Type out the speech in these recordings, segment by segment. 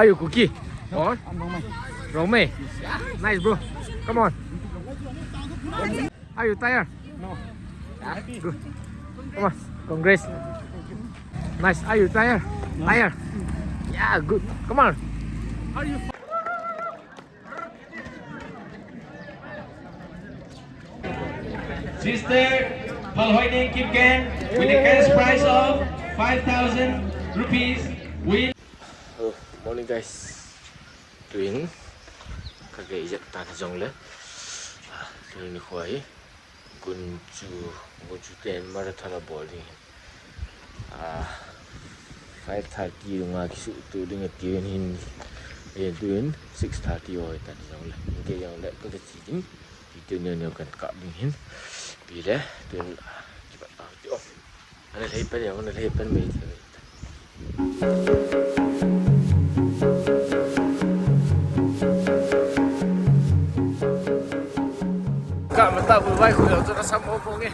Are you cookie? On? Rome. Nice, bro. Come on. Are you tired? No. Good. Come on. Congrats. Nice. Are you tired? No. Tired? Yeah, good. Come on. Are you? Sister Palhoining Kimken with a cash prize of 5,000 rupees will. Oh, morning guys. Tuyến kage jatdang te tuyến khoi gunju ten marathon bowling 5:30 nga kisu tu ding tuyến hin tuyến 6:30 oi tan jong le ke yang le ko chi jing tuyến ne kan ka ding hin pi le tuyến kibat ta ti off ana lei pen yang ana lei pen me Kak mata berbaik kalau tu rasa mau ni.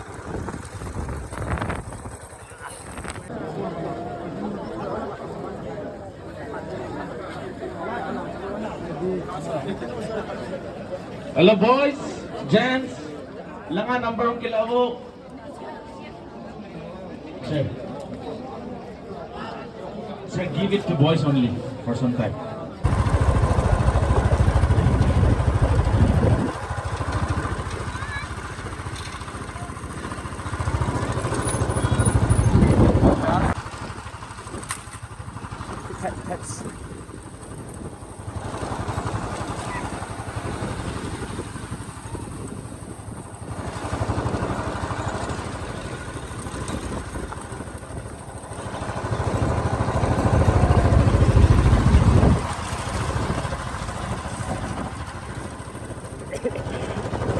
Hello boys, gents, langan number ang kilawok. Sir, give it to boys only for some time.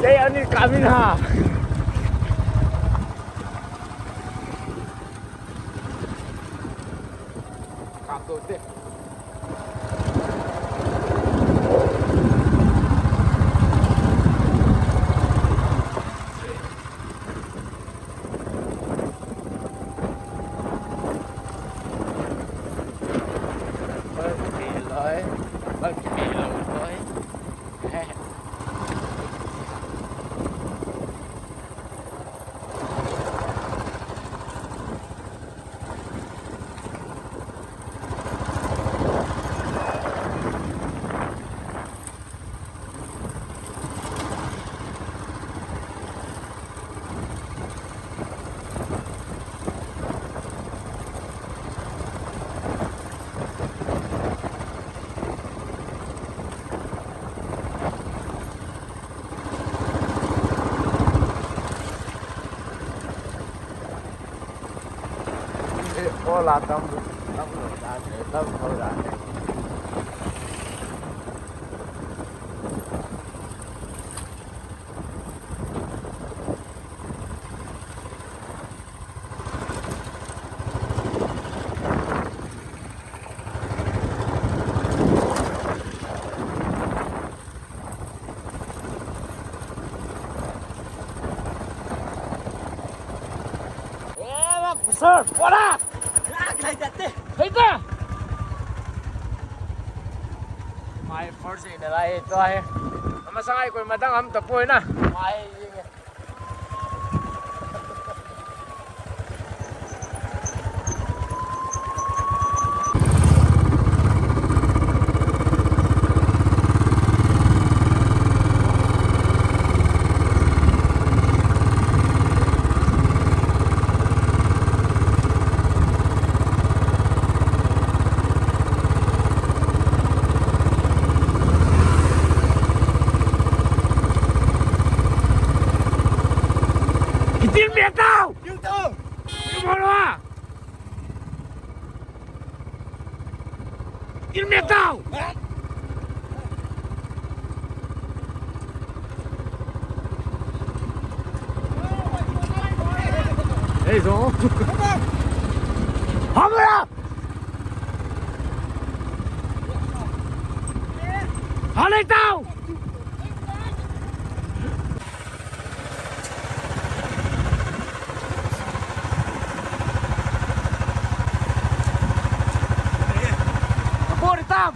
Saya ni kami ha. Kapto deh. Oh là tâm người ta sẽ tâm thôi là sir, what up? Thấy chưa? Mai first in the light ito ay. Masakay ko madang am tapoy na. Mai Kitin miệng tao! Dương Tường! Cái bộ đó à? Kitin miệng tao! Ê gió! Hông rồi! Hông lên tao! Tam!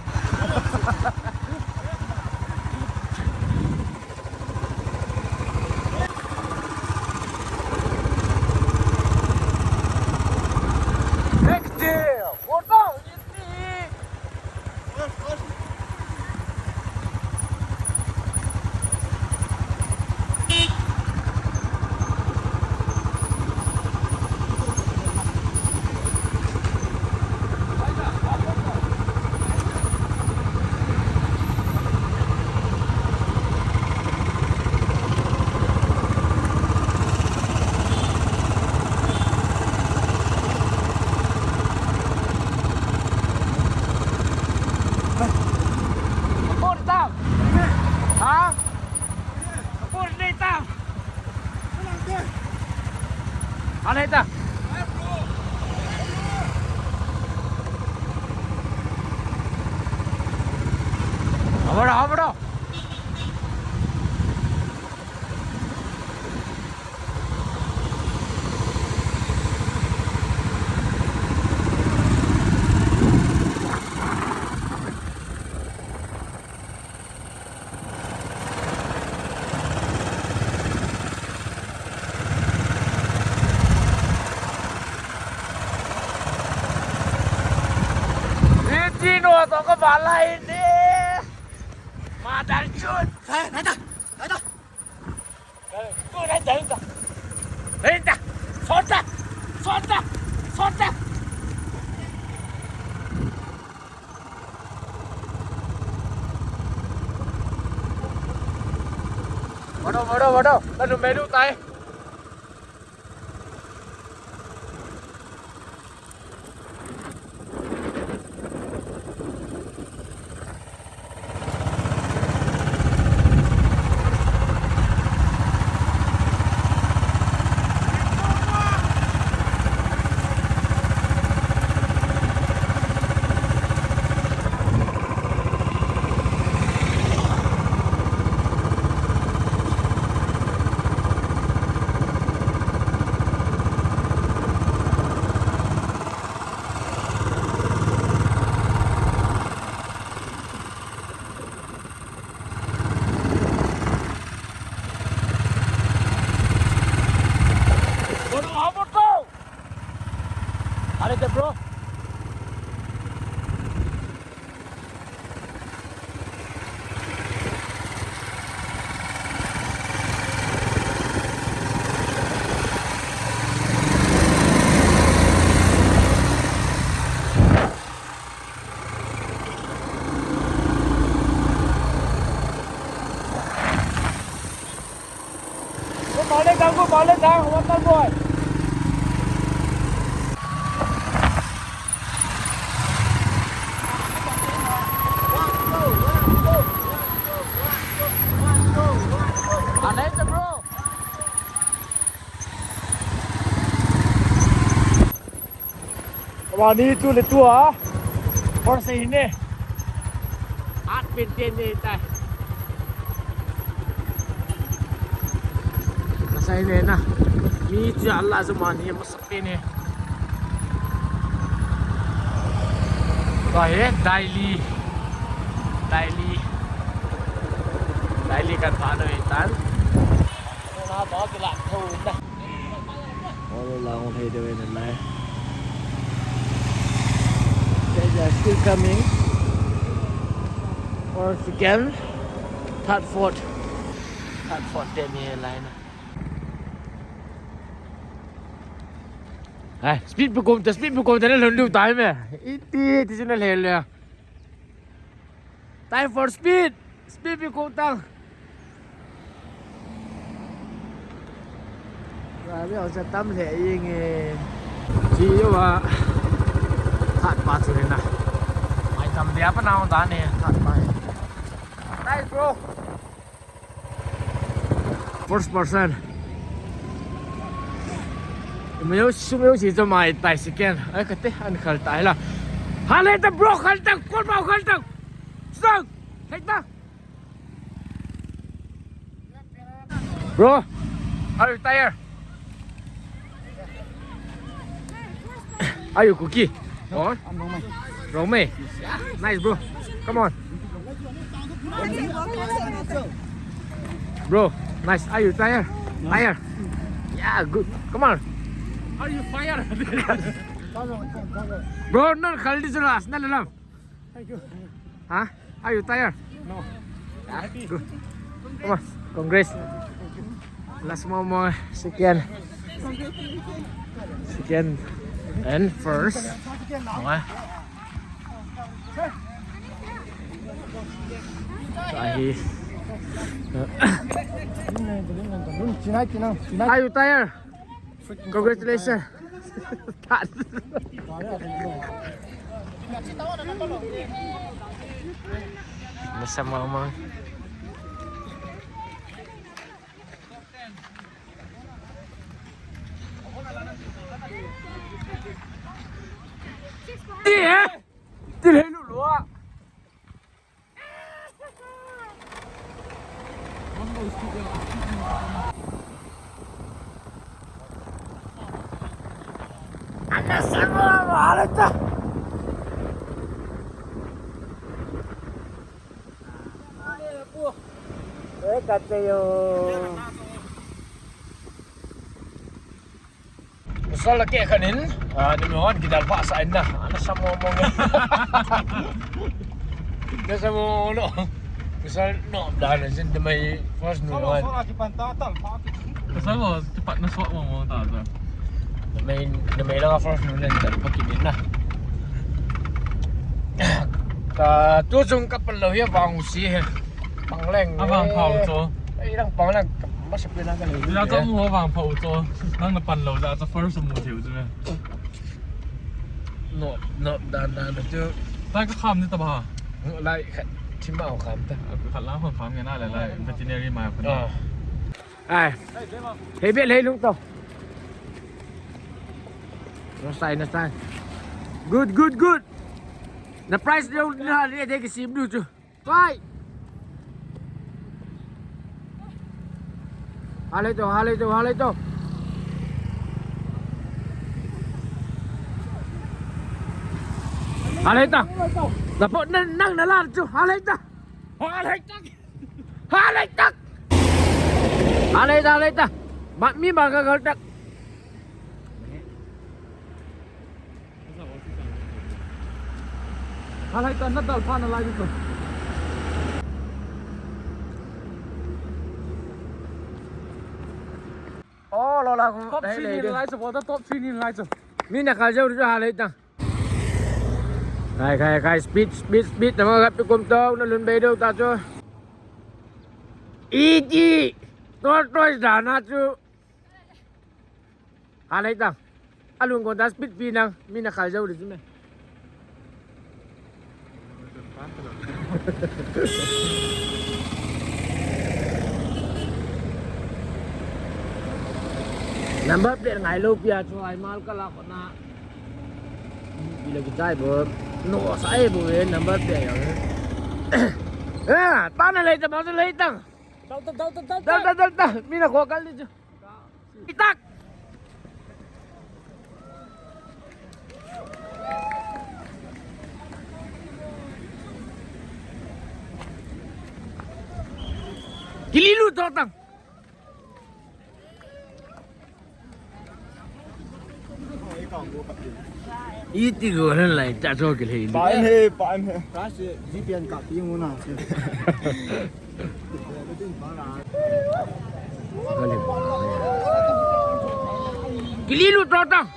Mana itu? Apa dah? Tino atau kepala ini madar cut. Naik dah. Naik dah. Sontak. Waduh. Lalu medu tay. Ada tu bro. Balik dah, water boy. Ada itu bro. Wah ni tu le tua. Orang sini. At pintin ni tay. Masa ini na. Ni jalan semua ni masak ni. Wah ye daily kan phá nơi tán nó bỏ cái lạc thu đây all along here doing it now they are still coming once again third fourth đêm như này nè speed bị cùm cho nên lần lưu tái mẹ ít thì cho nên lên liền time for speed bị cùm tăng và bây giờ sẽ tắm thể nghe chỉ là thật ba sự này mày tắm đẹp bắt nào ta nè thật mày nice bro first person mấy chỉ cho mày tài scan ấy cái tết ăn khởi tài là hà lên tập bro khởi tập con vào khởi tập sang khởi tập bro are you tired? Are you cookie? Or? Rome. Yeah, nice, bro. Come on. Bro, nice. Are you tired? Tired? Yeah, good. Come on. Are you fired? Bro, no, khaldi jelas. No, no. Thank you. Huh? Are you tired? No. Yeah, good. Come on. Congrats. Last moment. Second. Second. And first. Rồi. Are you tired? Congratulations. Nasa mama. Đi đi lên lụa. Ana sama malata. Kateo. Misal lagi kanin, demikian kita paksain dah. Anak sama ngomongnya. Kita sama no. Misal no dah nanti demi first no kan. Pasal mo, cepat na swak mo ta ta. Demi lang first no nanti dah pakai din lah. Tu chung kapal lo ya bang usi, bang leng. Abang phao zo. Ilang bang leng masih pernah kan. 你要做我往跑做，那个半路就做 first 木條啫咩？ No dah tu. 但係個冚你得吧？ Lai chim mau khám ta. ขัดล้างคนฟังกันได้เลย veterinary มาคน Ai. Thấy biết lấy lúc đâu. Nó sai. Good. The price đâu là để cái sim được chưa? Vai. Halay to. Halay ta. Dapat nang nalar tu. Halay ta. Halay ta. Mak mi bang gagal tak. Halay ta na dal pan alai tu. Oh, lo la ko. top 3 ni lai support top 3 ni lai support Mi nak kajau tu halay ta. Kai speed nama gap tu kom tau na lun bedo ta chu. Iji. Toi dana chu. Halay ta. Alun kon ta speed pi nang mi nak kajau tu me. Number plate ngai lo pia chu ai mal kala ko na. Bila kita ber no sai bu number plate ya. Tan lei ta mau lei tang. Tao. Mi na ko kal đi chu. Itak. Kililu to tang. Ít đi rồi nên lại trả cho cái này. Bảo em hề. Đó là di tiền cả tiếng muốn nào chứ. Kililu to tang.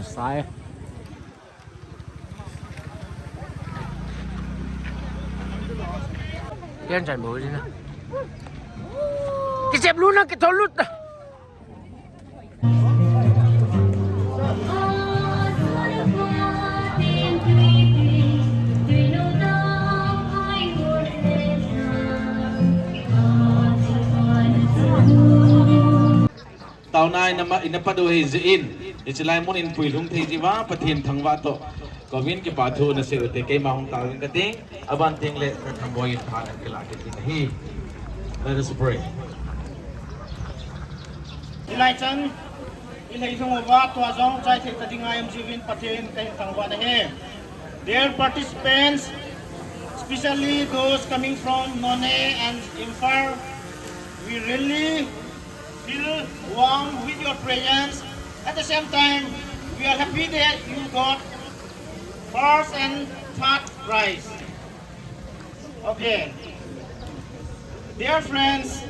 Sai. Đen chạy bối đi nè. Cái dẹp luôn á, cái thối lút à. Tao nai nama inapado he zin. Ichilai mon in puilung thei jiwa pathin thangwa to. Govin ke pathu na se ute ke mahung tawin kating aban ting le thamboi in phan ke la ke hi. Let us pray. Lại chân. lhei wa tua zong chai thei tadingayam jivin pathin kahin tangwa na he. Dear participants, especially those coming from None and Imphal, we really feel warm with your presence. At the same time, we are happy that you got first and third prize. Okay. Dear friends,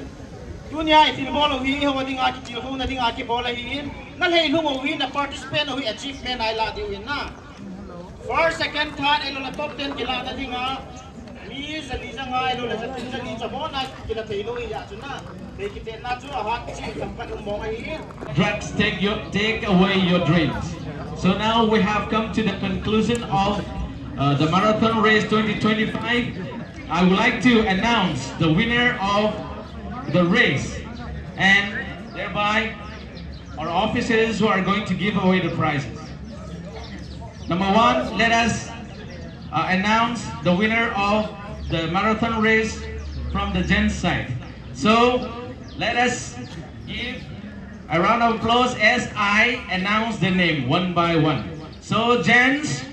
dunia itil bol hui ho ding aki til hu na ding aki bol hin na lei lu mo wi na participant hui achievement ai la di win na. First, second, third, elo la top 10 kila na dinga. Mi sa di sa nga elo la sa tin sa di sa mo na kila telo ya chuna. Dei kite na chu a hat chi tampat umong ai hin. Drugs take away your dreams. So now we have come to the conclusion of the Marathon Race 2025. I would like to announce the winner of the race and thereby our officers who are going to give away the prizes. Number one, let us announce the winner of the marathon race from the gents side. So let us give a round of applause as I announce the name one by one. So gents,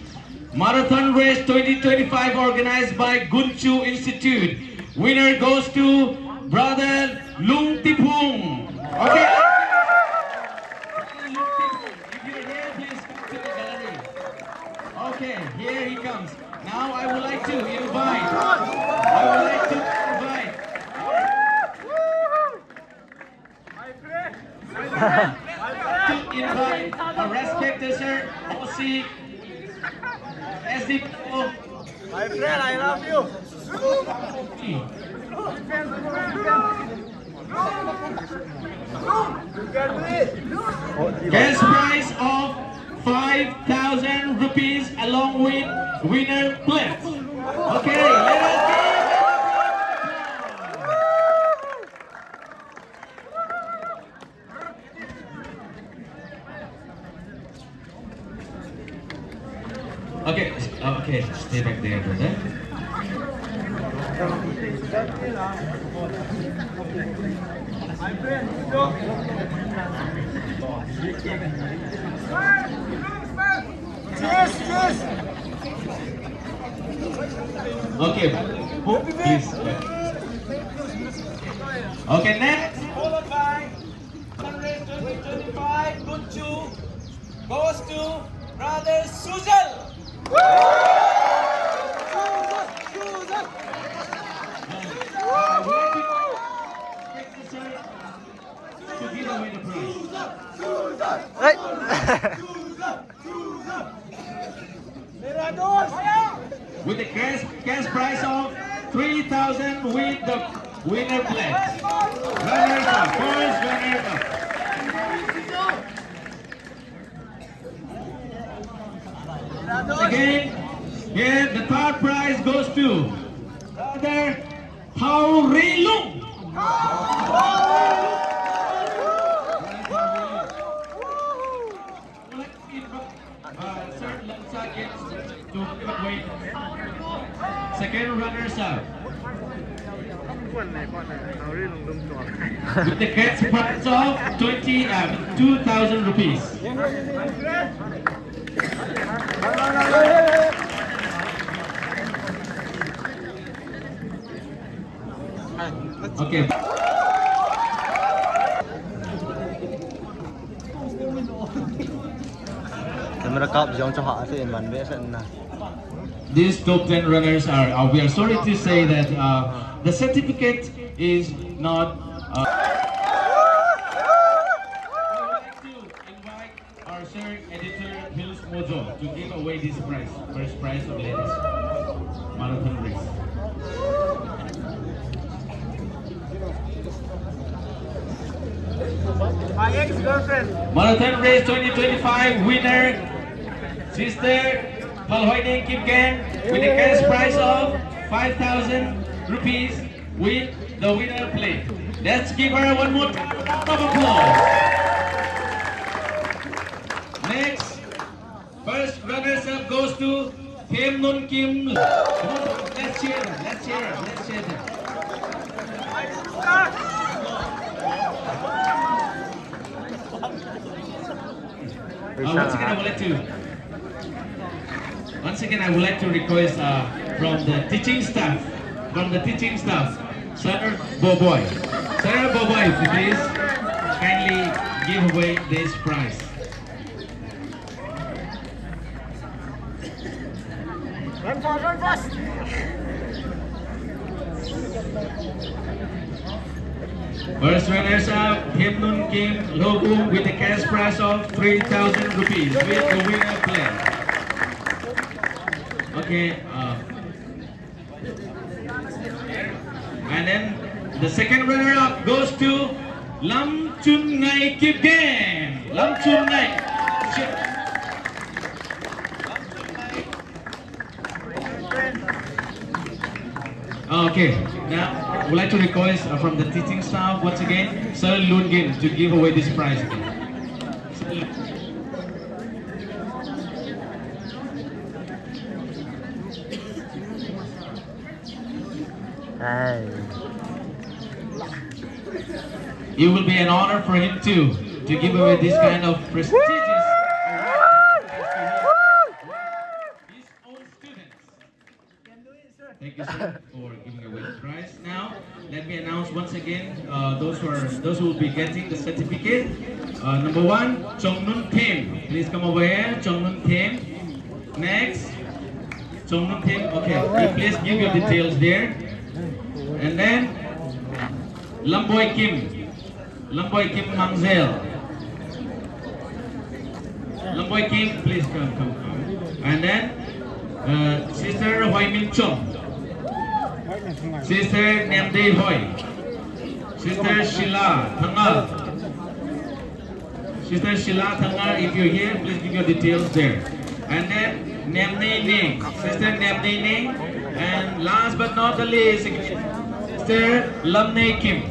Marathon Race 2025 organized by Gunchu Institute. Winner goes to Brother Lung Tipung. Okay. If you're here, please come to the gallery. Okay, here he comes. Now I would like to invite our respected sir, OC, SDPO. My friend, I love you. Cash prize of 5,000 rupees along with winner plates. Okay, let us Okay, stay back there, brother. Okay, please. Okay, next. Followed by 125 Gunchu goes to Brother Sujal. To give away the prize. With the cash prize of 3,000 with the winner plate. Runners up, first runner up. Again, here the third prize goes to Brother Hao Ri Lung. Second runners up. With the cash prize of 2,000 rupees. Okay. These top 10 runners are, we are sorry to say that the certificate is not. I would like to invite our sir editor Hills Mojo to give away this prize, first prize of ladies marathon race. My ex-girlfriend. Marathon Race 2025 winner, Sister Palhoiding Kipken, with a cash prize of 5,000 rupees with the winner plate. Let's give her one more round of applause. Next, first runners up goes to Kim Nun Kim. Let's cheer her, let's cheer her, let's cheer her. Once again, I would like to request from the teaching staff, Sir Boboy. Sir Boboy, please kindly give away this prize. Run fast! First runners up, Him Nun Kim Logum with a cash prize of 3,000 rupees with the winner play. Okay. And then the second runner up goes to Lam Chun Ngai Kip Game. Lam Chun Ngai. Okay, now I would like to request from the teaching staff once again, Sir Loon Gin, to give away this prize again. It will be an honor for him to give away this kind of prestigious award to his own students. Thank you, sir, for giving away the prize. Now, let me announce once again those who will be getting the certificate. Number one, Chong Nun Tim. Please come over here, Chong Nun Tim. Next, Chong Nun Tim. Okay, please give your details there. And then, Lamboy Kim Mangzel. Lamboy Kim, please come. And then, Sister Hoi Min Chong. Sister Namde Hoi. Sister Sheila Thangal. Sister Sheila Thangal, if you're here, please give your details there. And then Namne Ning. Sister Namne Ning. And last but not the least, Sister Lamne Kim.